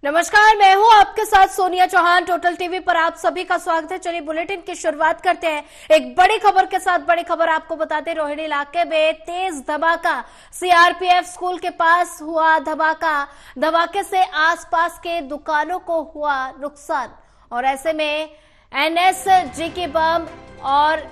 नमस्कार, मैं हूं आपके साथ सोनिया चौहान। टोटल टीवी पर आप सभी का स्वागत है। चलिए बुलेटिन की शुरुआत करते हैं एक बड़ी खबर के साथ। बड़ी खबर आपको बताते, रोहिणी इलाके में तेज धमाका, सीआरपीएफ स्कूल के पास हुआ धमाका। धमाके से आसपास के दुकानों को हुआ नुकसान और ऐसे में एनएसजी की बम और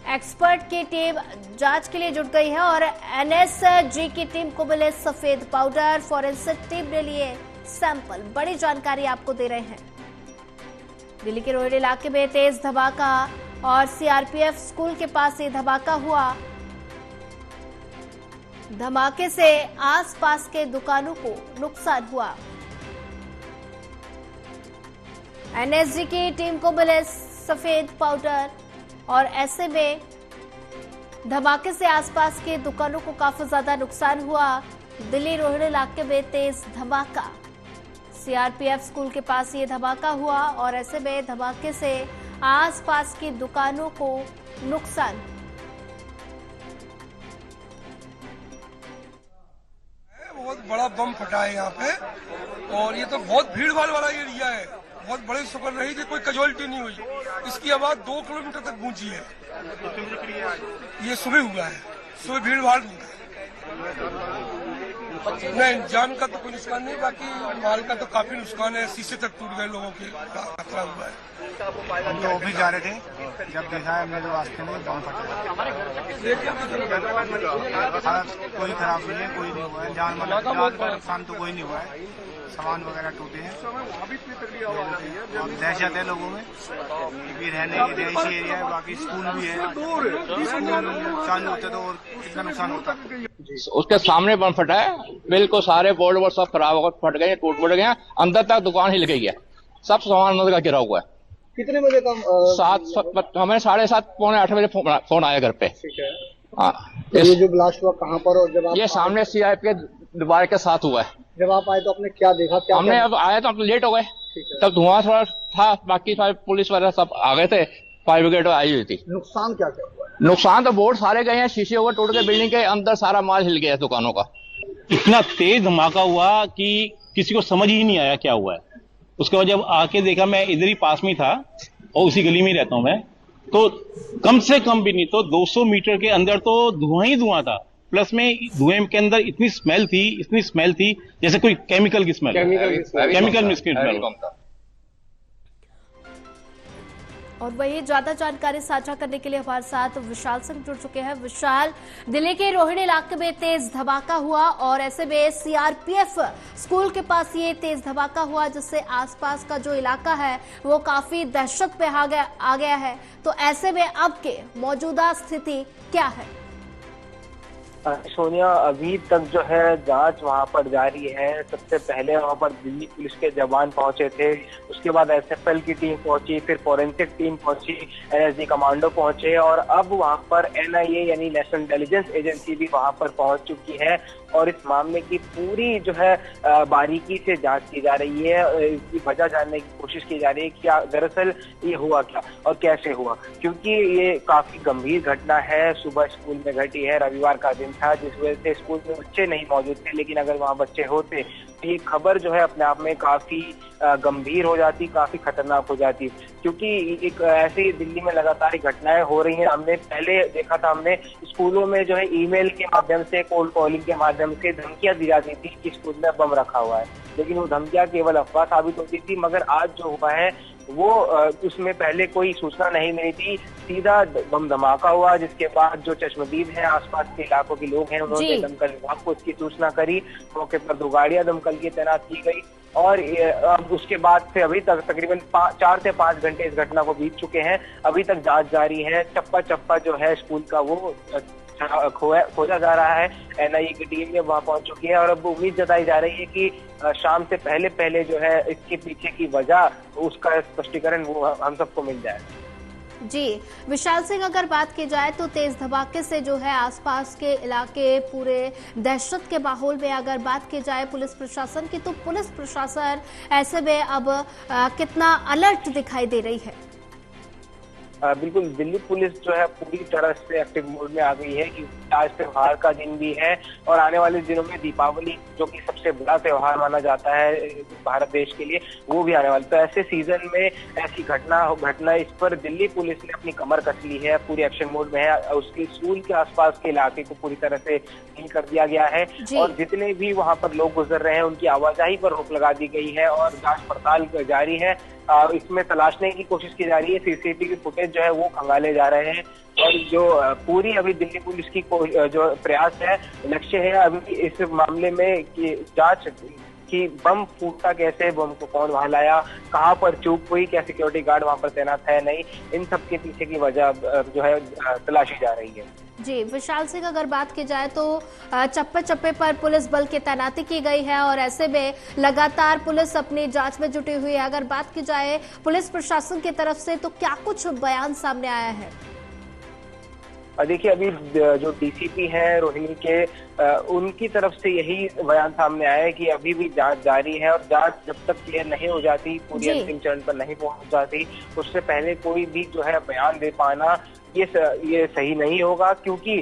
एक्सपर्ट की टीम जांच के लिए जुट गई है और एनएसजी की टीम को मिले सफेद पाउडर। फॉरेंसिक टीम ने लिए सैंपल। बड़ी जानकारी आपको दे रहे हैं। दिल्ली के रोहिणी इलाके में तेज धमाका और सीआरपीएफ स्कूल के पास ये धमाका हुआ। धमाके से आसपास के दुकानों को नुकसान हुआ। एनएसजी की टीम को मिले सफेद पाउडर और ऐसे में धमाके से आसपास के दुकानों को काफी ज्यादा नुकसान हुआ। दिल्ली रोहिणी इलाके में तेज धमाका, सीआरपीएफ स्कूल के पास ये धमाका हुआ और ऐसे में धमाके से आसपास की दुकानों को नुकसान। बहुत बड़ा बम फटा है यहाँ पे और ये तो बहुत भीड़ भाड़ वाला एरिया है। बहुत बड़ी सुपर रही थी, कोई कैजुअलिटी नहीं हुई। इसकी आवाज 2 किलोमीटर तक गूंजी है। ये सुबह हुआ है, सुबह भीड़ भाड़ हुआ है। नहीं, जान का तो कोई नुकसान नहीं, बाकी माल का तो काफी नुकसान है। शीशे तक टूट गए, लोगों के खतरा हुआ है। हम तो ऑफिस जा रहे थे, जब देखा है हमने तो रास्ते में बम फटा। कोई खराब नहीं है, कोई नहीं हुआ है। जान का नुकसान तो कोई नहीं हुआ है। सामान वगैरह टूटे हैं और दहशत है लोगों में, क्योंकि रहने की रिहायशी एरिया है। बाकी स्कूल भी है, स्कूल चालू होते तो और कितना नुकसान होता। उसके सामने बम फटा है, बिल्कुल सारे बोर्ड वोर्ड सब खराब होकर फट गए, टूट फट गए। अंदर तक दुकान हिल गई है, सब सामान अंदर का गिरा हुआ है। कितने बजे का? 7, हमें 7:30 पौने 8 बजे फोन आया घर पे। ठीक है। हाँ, ये जो ब्लास्ट हुआ कहाँ पर और जब आप ये सामने सीआरपीएफ के दीवार के साथ हुआ है। जब आप आए तो आपने क्या देखा? हमने अब आया तो हम लेट हो गए, तब धुआं थोड़ा था, बाकी सारे पुलिस वगैरह सब आ गए थे, फायर ब्रिगेड आई हुई थी। नुकसान क्या क्या हुआ? नुकसान तो बोर्ड सारे गए हैं, शीशे हुए टूट गए, बिल्डिंग के अंदर सारा माल हिल गया दुकानों का। इतना तेज धमाका हुआ कि किसी को समझ ही नहीं आया क्या हुआ है। उसके बाद जब आके देखा, मैं इधर ही पास में था और उसी गली में ही रहता हूं मैं, तो कम से कम भी नहीं तो 200 मीटर के अंदर तो धुआं ही धुआं था। प्लस में धुएं के अंदर इतनी स्मेल थी जैसे कोई केमिकल की स्मेल। और वही ज्यादा जानकारी साझा करने के लिए हमारे साथ विशाल सिंह जुड़ चुके हैं। विशाल, दिल्ली के रोहिणी इलाके में तेज धमाका हुआ और ऐसे में सीआरपीएफ स्कूल के पास ये तेज धमाका हुआ, जिससे आसपास का जो इलाका है वो काफी दहशत पे आ गया है। तो ऐसे में अब के मौजूदा स्थिति क्या है? सोनिया, अभी तक जो है जांच वहां पर जारी है। सबसे पहले वहां पर दिल्ली पुलिस के जवान पहुंचे थे, उसके बाद एसएफएल की टीम पहुंची, फिर फॉरेंसिक टीम पहुंची, एनएसजी कमांडो पहुंचे और अब वहां पर एनआईए यानी नेशनल इंटेलिजेंस एजेंसी भी वहां पर पहुंच चुकी है और इस मामले की पूरी जो है बारीकी से जांच की जा रही है। इसकी वजह जानने की कोशिश की जा रही है कि दरअसल ये हुआ क्या और कैसे हुआ, क्योंकि ये काफी गंभीर घटना है। सुबह स्कूल में घटी है, रविवार का दिन था, जिस वजह से स्कूल में बच्चे नहीं मौजूद थे। लेकिन अगर वहाँ बच्चे होते तो ये खबर जो है अपने आप में काफी गंभीर हो जाती, काफी खतरनाक हो जाती, क्योंकि एक ऐसी दिल्ली में लगातार घटनाएं हो रही हैं। हमने पहले देखा था, हमने स्कूलों में जो है ईमेल के माध्यम से, कोल्ड कॉलिंग के माध्यम से धमकियां दी जाती थी कि स्कूल में बम रखा हुआ है, लेकिन वो धमकियां केवल अफवाह साबित होती थी। मगर आज जो हुआ है वो उसमें पहले कोई सूचना नहीं मिली थी, सीधा बम धमाका हुआ, जिसके बाद जो चश्मदीद है, आसपास के इलाकों के लोग हैं, उन्होंने दमकल विभाग को इसकी सूचना करी। मौके पर 2 गाड़ियां दमकल की तैनात की गई और अब उसके बाद से अभी तक तकरीबन 4 से 5 घंटे इस घटना को बीत चुके हैं। अभी तक जांच जारी है। चप्पा चप्पा जो है स्कूल का वो खोजा जा रहा है। एनआईए की टीम वहां पहुंच चुकी है और अब उम्मीद जताई जा रही है कि शाम से पहले जो है इसके पीछे की वजह, उसका स्पष्टीकरण वो हम सबको मिल जाए। जी विशाल सिंह, अगर बात की जाए तो तेज धमाके से जो है आसपास के इलाके पूरे दहशत के माहौल में अगर बात की जाए पुलिस प्रशासन की, तो पुलिस प्रशासन ऐसे में अब कितना अलर्ट दिखाई दे रही है? बिल्कुल, दिल्ली पुलिस जो है पूरी तरह से एक्टिव मोड में आ गई है कि आज त्योहार का दिन भी है और आने वाले दिनों में दीपावली, जो कि सबसे बड़ा त्योहार माना जाता है भारत देश के लिए, वो भी आने वाला। तो ऐसे सीजन में ऐसी घटना इस पर दिल्ली पुलिस ने अपनी कमर कस ली है, पूरी एक्शन मोड में है। उसके स्कूल के आसपास के इलाके को पूरी तरह से सील कर दिया गया है और जितने भी वहां पर लोग गुजर रहे हैं उनकी आवाजाही पर रोक लगा दी गई है और जांच पड़ताल जारी है। इसमें तलाशने की कोशिश की जा रही है, सीसीटीवी फुटेज जो है वो खंगाले जा रहे हैं और जो पूरी अभी दिल्ली पुलिस की जो प्रयास है, लक्ष्य है अभी इस मामले में कि जांच कि बम फूटा कैसे, बम को कौन वहां लाया, कहां पर चूक हुई, क्या सिक्योरिटी गार्ड वहां पर तैनात है नहीं, इन सब के पीछे की वजह जो है तलाशी जा रही है। जी विशाल सिंह, अगर बात की जाए तो चप्पे चप्पे पर पुलिस बल की तैनाती की गई है और ऐसे में लगातार पुलिस अपनी जांच में जुटी हुई है। अगर बात की जाए पुलिस प्रशासन की तरफ से तो क्या कुछ बयान सामने आया है? देखिए, अभी जो डीसीपी हैं रोहिणी के, उनकी तरफ से यही बयान सामने आया है कि अभी भी जांच जारी है और जांच जब तक क्लियर नहीं हो जाती, पूरी अंतिम चरण पर नहीं पहुंच जाती, उससे पहले कोई भी जो है बयान दे पाना ये सही नहीं होगा, क्योंकि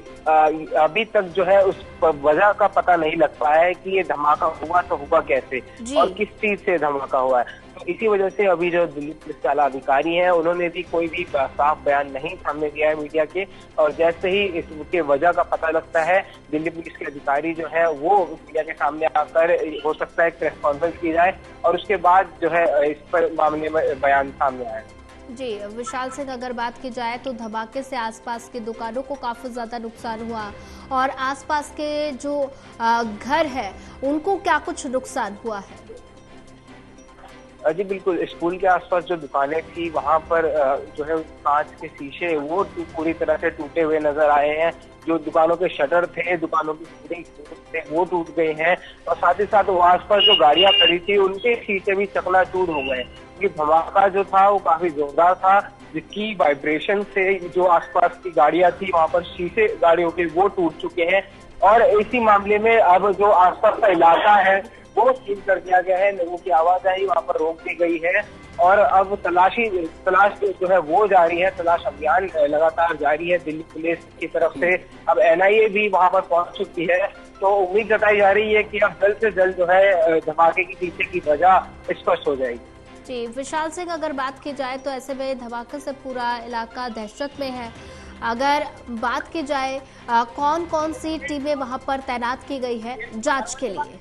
अभी तक जो है उस वजह का पता नहीं लग पाया है कि ये धमाका हुआ तो हुआ कैसे और किस चीज से धमाका हुआ है। तो इसी वजह से अभी जो दिल्ली पुलिस के आला अधिकारी हैं उन्होंने भी कोई भी साफ बयान नहीं सामने दिया है मीडिया के, और जैसे ही इसके वजह का पता लगता है दिल्ली पुलिस के अधिकारी जो है वो मीडिया के सामने आकर, हो सकता है प्रेस कॉन्फ्रेंस की जाए और उसके बाद जो है इस पर मामले में बयान सामने आए। जी विशाल सिंह, अगर बात की जाए तो धमाके से आसपास की दुकानों को काफी ज्यादा नुकसान हुआ और आसपास के जो घर है उनको क्या कुछ नुकसान हुआ है? जी बिल्कुल, स्कूल के आसपास जो दुकानें थी वहां पर जो है कांच के शीशे वो पूरी तरह से टूटे हुए नजर आए हैं। जो दुकानों के शटर थे, दुकानों की थे, वो टूट गए हैं और साथ ही साथ वो आसपास जो गाड़ियां खड़ी थी उनके शीशे भी चकनाचूर हो गए। ये धमाका जो था वो काफी जोरदार था, जिसकी वाइब्रेशन से जो आसपास की गाड़ियां थी वहां पर शीशे गाड़ियों के वो टूट चुके हैं और इसी मामले में अब जो आसपास का इलाका है वो सील कर दिया गया है, लोगों की आवाजाही वहां पर रोक दी गई है और अब तलाश जो है वो जारी है, तलाश अभियान लगातार जारी है दिल्ली पुलिस की तरफ से। अब एनआईए भी वहां पर पहुंच चुकी है, तो उम्मीद जताई जा रही है कि अब जल्द से जल्द जो है धमाके के पीछे की वजह स्पष्ट हो जाएगी। जी विशाल सिंह, अगर बात की जाए तो ऐसे में धमाके से पूरा इलाका दहशत में है। अगर बात की जाए कौन कौन सी टीमें वहां पर तैनात की गई है जांच के लिए?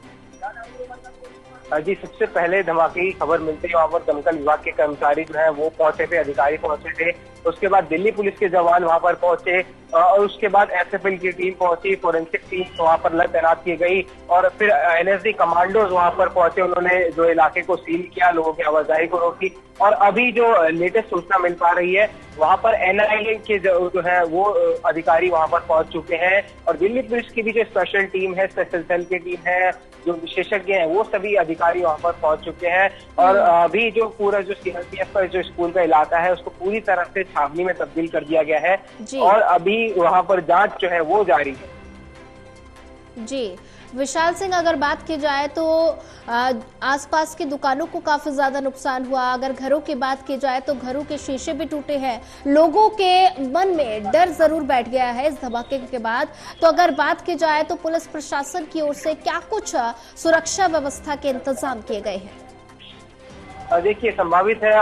जी, सबसे पहले धमाके की खबर मिलते ही वहां पर दमकल विभाग के कर्मचारी जो है वो पहुंचे थे, अधिकारी पहुंचे थे। उसके बाद दिल्ली पुलिस के जवान वहां पर पहुंचे और उसके बाद एसएफएल की टीम पहुंची, फोरेंसिक टीम वहां पर तैनात की गई और फिर एनएसजी कमांडोज वहां पर पहुंचे। उन्होंने जो इलाके को सील किया, लोगों की आवाजाही को रोकी और अभी जो लेटेस्ट सूचना मिल पा रही है वहां पर एनआईए के जो है वो अधिकारी वहां पर पहुंच चुके हैं और दिल्ली पुलिस की भी जो स्पेशल टीम है, स्पेशल सेल की टीम है, जो विशेषज्ञ हैं वो सभी अधिकारी वहां पर पहुंच चुके हैं और अभी जो पूरा जो सीआरपीएफ का जो स्कूल का इलाका है उसको पूरी तरह से छावनी में तब्दील कर दिया गया है और अभी वहां पर जांच जो है वो जारी है। जी विशाल सिंह, अगर बात की जाए तो आसपास की दुकानों को काफी ज्यादा नुकसान हुआ। अगर घरों की बात की जाए तो घरों के शीशे भी टूटे हैं। लोगों के मन में डर जरूर बैठ गया है इस धमाके के बाद। तो अगर बात की जाए तो पुलिस प्रशासन की ओर से क्या कुछ सुरक्षा व्यवस्था के इंतजाम किए गए हैं? देखिए, संभावित है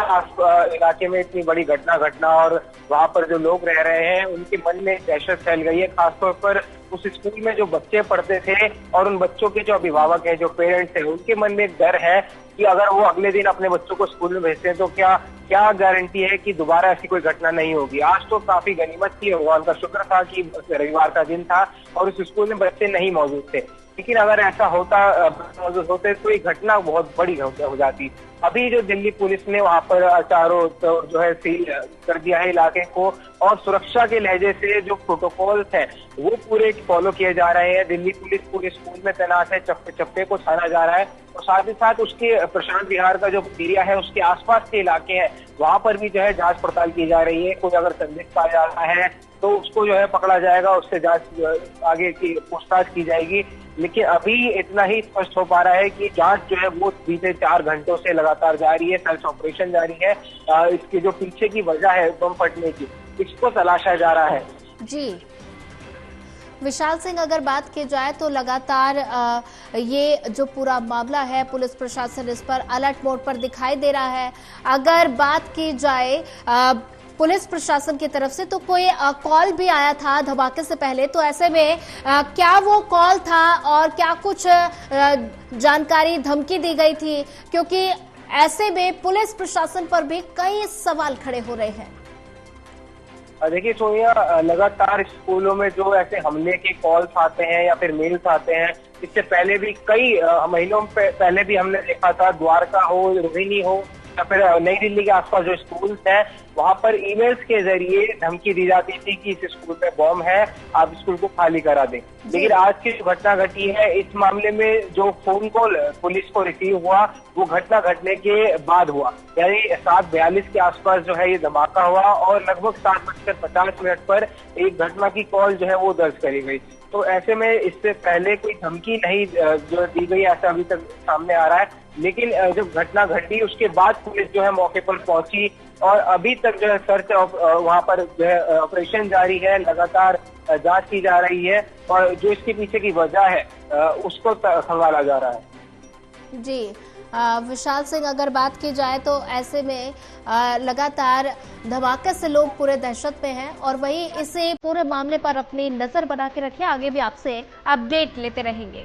इलाके में इतनी बड़ी घटना और वहां पर जो लोग रह रहे हैं उनके मन में दहशत फैल गई है, खासतौर पर उस स्कूल में जो बच्चे पढ़ते थे और उन बच्चों के जो अभिभावक हैं, जो पेरेंट्स हैं, उनके मन में एक डर है कि अगर वो अगले दिन अपने बच्चों को स्कूल में भेजते हैं तो क्या गारंटी है कि दोबारा ऐसी कोई घटना नहीं होगी। आज तो काफी गनीमत थी, भगवान का शुक्र था कि रविवार का दिन था और उस स्कूल में बच्चे नहीं मौजूद थे, लेकिन अगर ऐसा मौजूद होते तो ये घटना बहुत बड़ी हो जाती। अभी जो दिल्ली पुलिस ने वहां पर चारों जो है सील कर दिया है इलाके को और सुरक्षा के लहजे से जो प्रोटोकॉल्स हैं वो पूरे फॉलो किए जा रहे हैं। दिल्ली पुलिस पूरे स्कूल में तैनात है, चप्पे चप्पे को छाना जा रहा है और साथ ही साथ उसके प्रशांत विहार का जो एरिया है उसके आसपास के इलाके हैं वहां पर भी जो है जांच पड़ताल की जा रही है। कोई अगर संदिग्ध पाया जा रहा है तो उसको जो है पकड़ा जाएगा, उससे जांच आगे की पूछताछ की जाएगी। लेकिन अभी इतना ही स्पष्ट हो पा रहा है कि जांच जो है वो बीते 4 घंटों से लगातार जारी है, सर्च ऑपरेशन जारी है। इसके जो पीछे की वजह है बम फटने की, इसको तलाशा जा रहा है। जी विशाल सिंह, अगर बात की जाए तो लगातार ये जो पूरा मामला है पुलिस प्रशासन इस पर अलर्ट मोड पर दिखाई दे रहा है। अगर बात की जाए पुलिस प्रशासन की तरफ से तो कोई कॉल भी आया था धमाके से पहले, तो ऐसे में क्या वो कॉल था और क्या कुछ जानकारी धमकी दी गई थी, क्योंकि ऐसे में पुलिस प्रशासन पर भी कई सवाल खड़े हो रहे हैं। देखिए सोनिया, लगातार स्कूलों में जो ऐसे हमले के कॉल्स आते हैं या फिर मेल्स आते हैं, इससे पहले भी कई महीनों पहले भी हमने देखा था, द्वारका हो, रोहिणी हो या फिर नई दिल्ली के आसपास जो स्कूल्स हैं, वहां पर ईमेल्स के जरिए धमकी दी जाती थी कि इस स्कूल में बॉम्ब है, आप स्कूल को खाली करा दें। लेकिन आज की जो घटना घटी है, इस मामले में जो फोन कॉल पुलिस को रिसीव हुआ वो घटना घटने के बाद हुआ, यानी 7:42 के आसपास जो है ये धमाका हुआ और लगभग 7:50 पर एक घटना की कॉल जो है वो दर्ज करी गई। तो ऐसे में इससे पहले कोई धमकी नहीं जो दी गई, ऐसा अभी तक सामने आ रहा है। लेकिन जब घटना घटी उसके बाद पुलिस जो है मौके पर पहुंची और अभी तक जो है सर्च वहां पर जो है ऑपरेशन जारी है, लगातार जांच की जा रही है और जो इसके पीछे की वजह है उसको खंगाला जा रहा है। जी विशाल सिंह, अगर बात की जाए तो ऐसे में लगातार धमाके से लोग पूरे दहशत में हैं और वही इसे पूरे मामले पर अपनी नजर बना के रखिए, आगे भी आपसे अपडेट लेते रहेंगे।